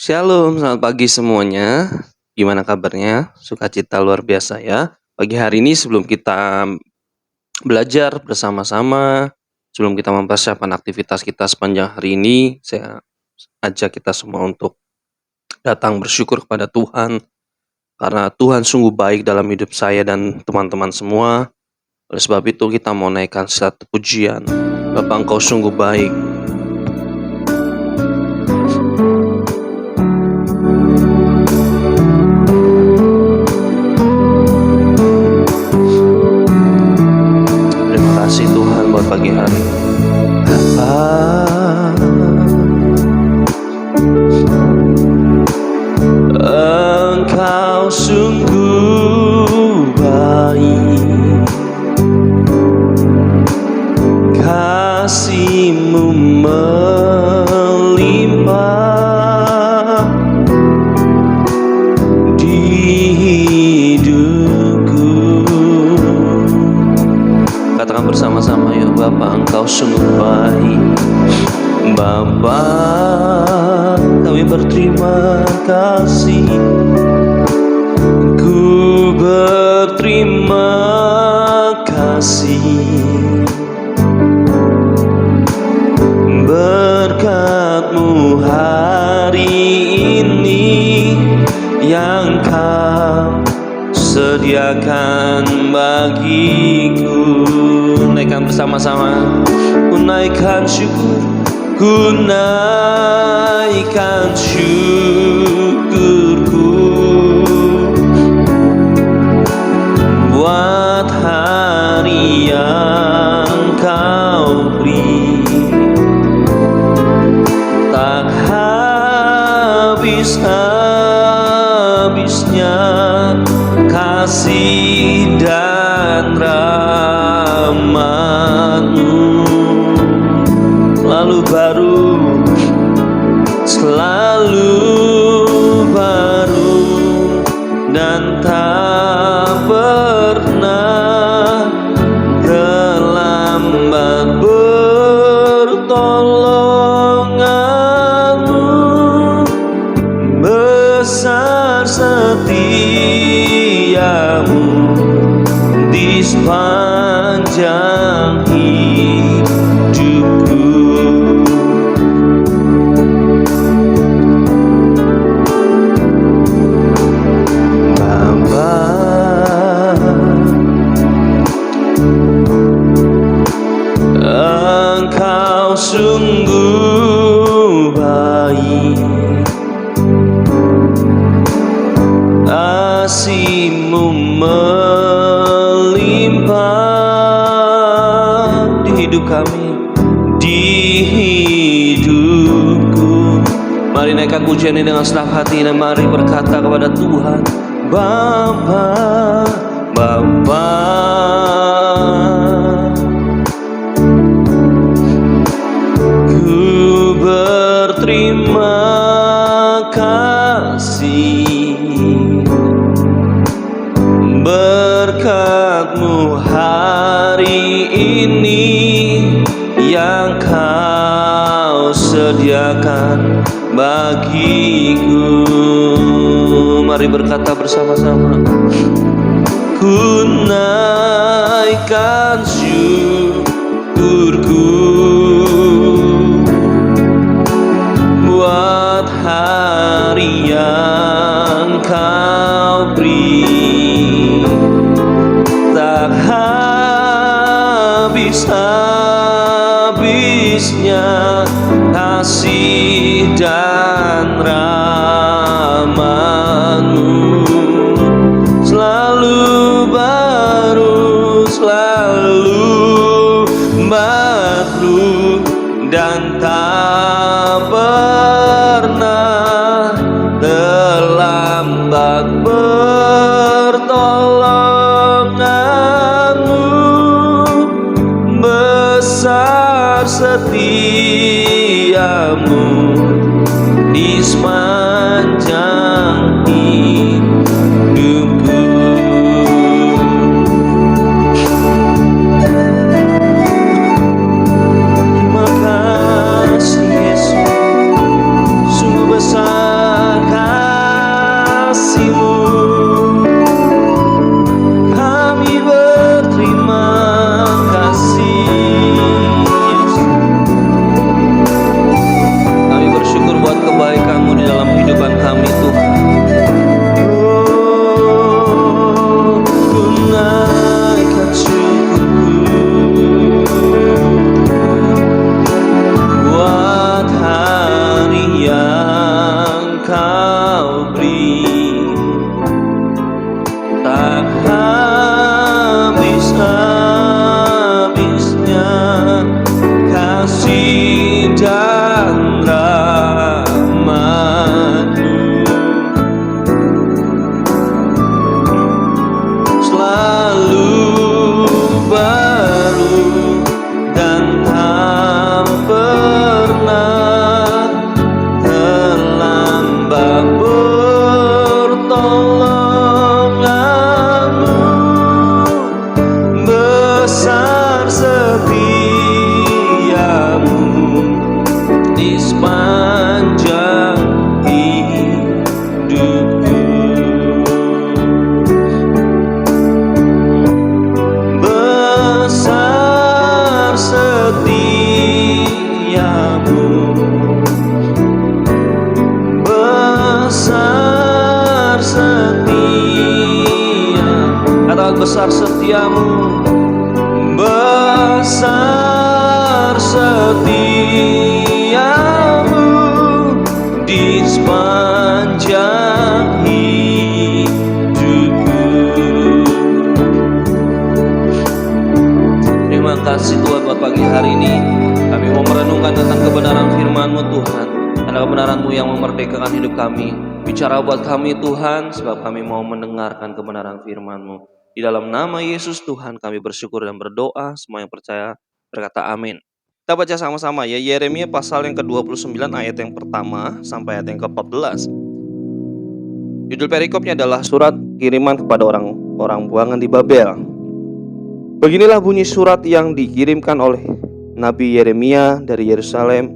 Shalom, selamat pagi semuanya. Gimana kabarnya? Sukacita luar biasa ya. Pagi hari ini sebelum kita belajar bersama-sama, sebelum kita mempersiapkan aktivitas kita sepanjang hari ini, saya ajak kita semua untuk datang bersyukur kepada Tuhan. Karena Tuhan sungguh baik dalam hidup saya dan teman-teman semua. Oleh sebab itu kita mau naikkan satu pujian. Bapa, Engkau sungguh baik. Terima kasih Tuhan buat pagi hari ini. Engkau sungguh baik, kasih-Mu melimpah di hidupku. Katakan bersama-sama ya, Bapa, Engkau sungguh baik. Bapa, kami berterima kasih. Ku berterima kasih. Berkat-Mu hari ini yang Kau sediakan bagiku. Naikkan bersama-sama. Ku naikkan syukur, ku naikkan syukurku buat hari yang Kau beri. Tak habis-habisnya kasih dan rahmat-Mu, selalu baru dan tak pernah terlambat. Pertolongan-Mu besar, setia-Mu di sepanjang hidupku. Bapa, Engkau sungguh baik, kasih-Mu melimpah di hidup kami, di hidupku. Mari naikkan pujian ini dengan senang hati dan mari berkata kepada Tuhan, Bapa, Bapa. Ku berterima kasih. Berkat-Mu hari ini yang Kau sediakan bagiku. Mari berkata bersama-sama. Ku naikkan syukurku buat hari yang Kau beri. Tak habis-habisnya kasih dan rahmat-Mu, selalu baru, selalu baru dan tak pernah terlambat. Pertolongan-Mu besar, setia-Mu di sepanjang hidupku. Terima kasih Yesus, sungguh besar kasih dan rahmat-Mu selalu baru dan tak pernah terlambat pertolongan-Mu. Besar setiamu di sepanjang hidupku. Besar setiamu, besar setia. Katakan besar setiamu, besar setiamu di sepanjang hidupku. Terima kasih Tuhan buat pagi hari ini. Kami mau merenungkan tentang kebenaran firman-Mu Tuhan. Karena kebenaran-Mu yang memerdekakan hidup kami. Bicara buat kami Tuhan, sebab kami mau mendengarkan kebenaran firman-Mu. Di dalam nama Yesus Tuhan kami bersyukur dan berdoa. Semua yang percaya berkata amin. Kita baca sama-sama ya, Yeremia pasal yang ke-29 ayat yang pertama sampai ayat yang ke-14. Judul perikopnya adalah surat kiriman kepada orang buangan di Babel. Beginilah bunyi surat yang dikirimkan oleh Nabi Yeremia dari Yerusalem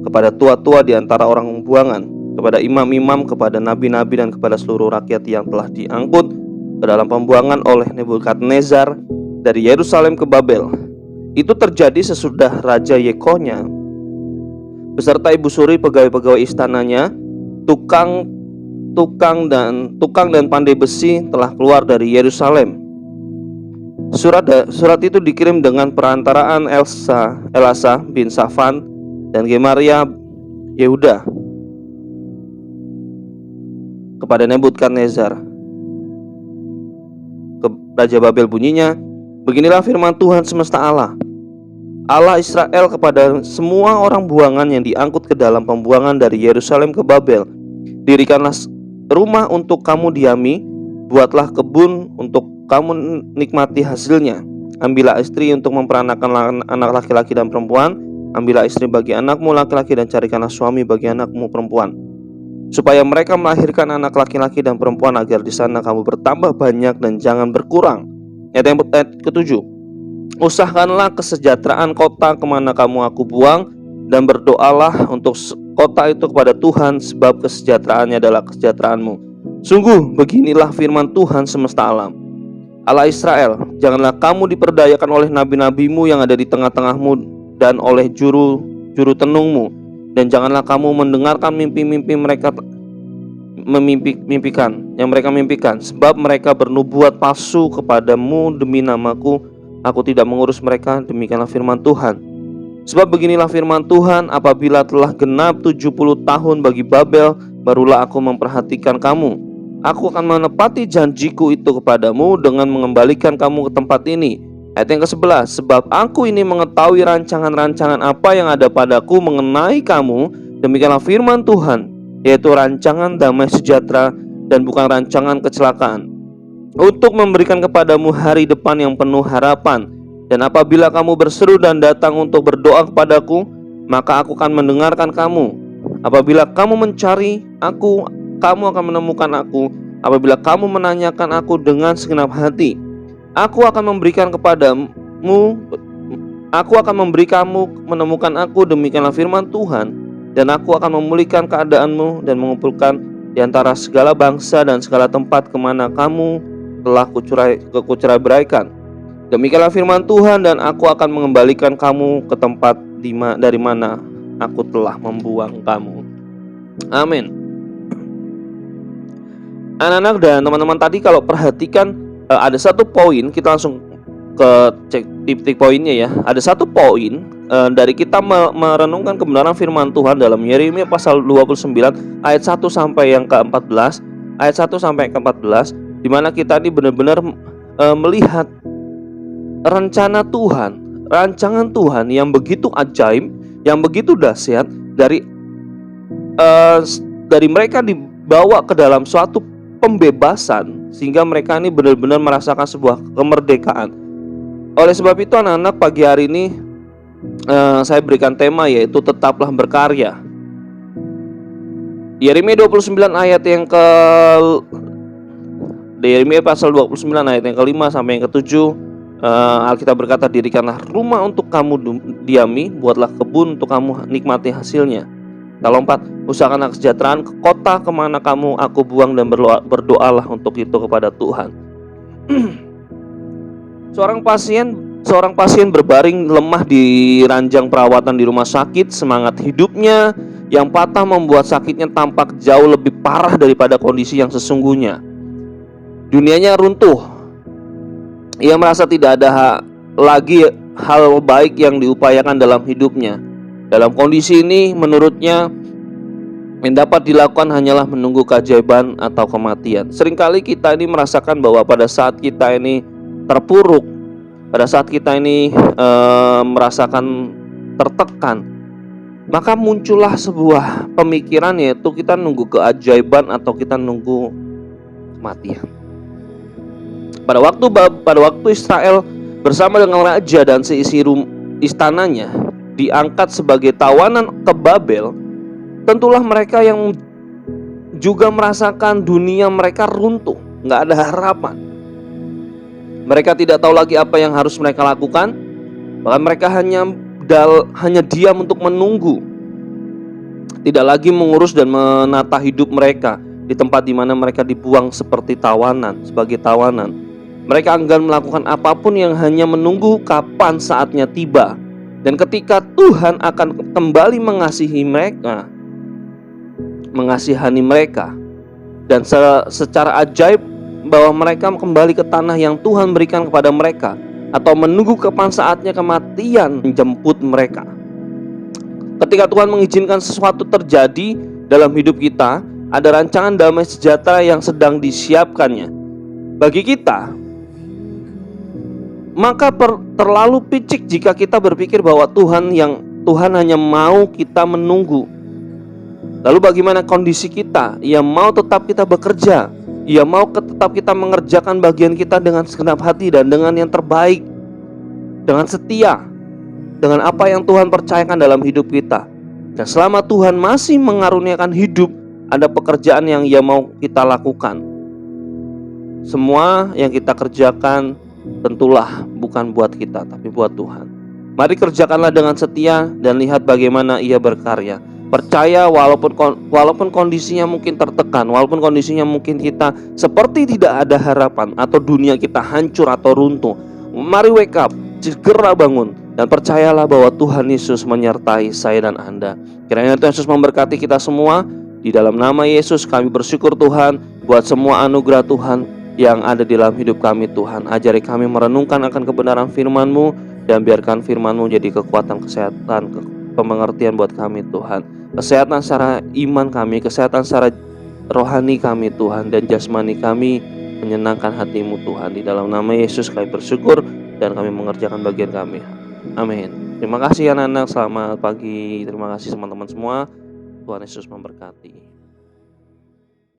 kepada tua-tua di antara orang buangan, kepada imam-imam, kepada nabi-nabi, dan kepada seluruh rakyat yang telah diangkut ke dalam pembuangan oleh Nebukadnezar dari Yerusalem ke Babel. Itu terjadi sesudah Raja Yekonya beserta ibu suri pegawai-pegawai istananya, tukang dan pandai besi telah keluar dari Yerusalem. Surat itu dikirim dengan perantaraan Elasa bin Safan dan Gemaria Yehuda kepada Nebukadnezar ke Raja Babel. Bunyinya, beginilah firman Tuhan semesta Allah Israel kepada semua orang buangan yang diangkut ke dalam pembuangan dari Yerusalem ke Babel. Dirikanlah rumah untuk kamu diami, buatlah kebun untuk kamu nikmati hasilnya. Ambillah istri untuk memperanakan anak laki-laki dan perempuan. Ambillah istri bagi anakmu laki-laki dan carikanlah suami bagi anakmu perempuan, supaya mereka melahirkan anak laki-laki dan perempuan, agar di sana kamu bertambah banyak dan jangan berkurang. Ayat ke-7. Usahakanlah kesejahteraan kota kemana kamu aku buang, dan berdoalah untuk kota itu kepada Tuhan, sebab kesejahteraannya adalah kesejahteraanmu. Sungguh beginilah firman Tuhan semesta alam, Allah Israel, janganlah kamu diperdayakan oleh nabi-nabimu yang ada di tengah-tengahmu dan oleh juru tenungmu, dan janganlah kamu mendengarkan mimpi-mimpi mereka yang mereka mimpikan, sebab mereka bernubuat palsu kepadamu demi namaku. Aku tidak mengurus mereka. Demikianlah firman Tuhan. Sebab beginilah firman Tuhan, apabila telah genap 70 tahun bagi Babel, barulah aku memperhatikan kamu. Aku akan menepati janjiku itu kepadamu dengan mengembalikan kamu ke tempat ini. Ayat yang ke-11. Sebab aku ini mengetahui rancangan-rancangan apa yang ada padaku mengenai kamu, demikianlah firman Tuhan, yaitu rancangan damai sejahtera dan bukan rancangan kecelakaan, untuk memberikan kepadamu hari depan yang penuh harapan. Dan apabila kamu berseru dan datang untuk berdoa kepadaku, maka aku akan mendengarkan kamu. Apabila kamu mencari aku, kamu akan menemukan aku. Apabila kamu menanyakan aku dengan segenap hati, aku akan memberi kamu menemukan aku. Demikianlah firman Tuhan. Dan aku akan memulihkan keadaanmu dan mengumpulkan di antara segala bangsa dan segala tempat kemana kamu telah kucerai-beraikan. Demikianlah firman Tuhan, dan aku akan mengembalikan kamu ke tempat dari mana aku telah membuang kamu. Amin. Anak-anak dan teman-teman, tadi kalau perhatikan ada satu poin, kita langsung ke cek titik poinnya ya. Ada satu poin dari kita merenungkan kebenaran firman Tuhan dalam Yeremia pasal 29 ayat 1 sampai yang ke-14, ayat 1 sampai ke-14, di mana kita ini benar-benar melihat rencana Tuhan, rancangan Tuhan yang begitu ajaib, yang begitu dahsyat dari mereka dibawa ke dalam suatu pembebasan sehingga mereka ini benar-benar merasakan sebuah kemerdekaan. Oleh sebab itu anak-anak, pagi hari ini saya berikan tema yaitu tetaplah berkarya. Yeremia 29 ayat yang ke Yeremia pasal 29 ayat yang ke-5 sampai yang ke-7, Alkitab berkata, dirikanlah rumah untuk kamu diami, buatlah kebun untuk kamu nikmati hasilnya. Kita lompat, usahakanlah kesejahteraan ke kota kemana kamu aku buang, dan berdoalah untuk itu kepada Tuhan. Seorang pasien berbaring lemah di ranjang perawatan di rumah sakit. Semangat hidupnya yang patah membuat sakitnya tampak jauh lebih parah daripada kondisi yang sesungguhnya. Dunianya runtuh. Ia merasa tidak ada lagi hal baik yang diupayakan dalam hidupnya. Dalam kondisi ini, menurutnya yang dapat dilakukan hanyalah menunggu keajaiban atau kematian. Seringkali kita ini merasakan bahwa pada saat kita ini terpuruk, pada saat kita ini merasakan tertekan, maka muncullah sebuah pemikiran, yaitu kita nunggu keajaiban atau kita nunggu kematian. Pada waktu Israel bersama dengan raja dan seisi istananya diangkat sebagai tawanan ke Babel, tentulah mereka yang juga merasakan dunia mereka runtuh, nggak ada harapan. Mereka tidak tahu lagi apa yang harus mereka lakukan. Bahkan mereka hanya diam untuk menunggu, tidak lagi mengurus dan menata hidup mereka di tempat di mana mereka dibuang seperti tawanan, sebagai tawanan. Mereka enggan melakukan apapun, yang hanya menunggu kapan saatnya tiba. Dan ketika Tuhan akan kembali mengasihani mereka, dan secara ajaib bahwa mereka kembali ke tanah yang Tuhan berikan kepada mereka, atau menunggu kapan saatnya kematian menjemput mereka. Ketika Tuhan mengizinkan sesuatu terjadi dalam hidup kita, ada rancangan damai sejahtera yang sedang disiapkannya bagi kita. Maka terlalu picik jika kita berpikir bahwa Tuhan hanya mau kita menunggu. Lalu bagaimana kondisi kita? Ia mau tetap kita bekerja, Ia mau tetap kita mengerjakan bagian kita dengan segenap hati dan dengan yang terbaik, dengan setia, dengan apa yang Tuhan percayakan dalam hidup kita. Dan selama Tuhan masih mengaruniakan hidup, ada pekerjaan yang Ia mau kita lakukan. Semua yang kita kerjakan tentulah bukan buat kita, tapi buat Tuhan. Mari kerjakanlah dengan setia dan lihat bagaimana Ia berkarya. Percaya walaupun kondisinya mungkin tertekan, walaupun kondisinya mungkin kita seperti tidak ada harapan, atau dunia kita hancur atau runtuh, mari wake up, segera bangun, dan percayalah bahwa Tuhan Yesus menyertai saya dan Anda. Kiranya Tuhan Yesus memberkati kita semua. Di dalam nama Yesus kami bersyukur Tuhan buat semua anugerah Tuhan yang ada di dalam hidup kami. Tuhan, ajari kami merenungkan akan kebenaran firman-Mu, dan biarkan firman-Mu jadi kekuatan, kesehatan, pengertian buat kami Tuhan. Kesehatan secara iman kami, kesehatan secara rohani kami Tuhan, dan jasmani kami menyenangkan hati-Mu Tuhan. Di dalam nama Yesus kami bersyukur dan kami mengerjakan bagian kami. Amin. Terima kasih anak-anak, selamat pagi. Terima kasih teman-teman semua. Tuhan Yesus memberkati.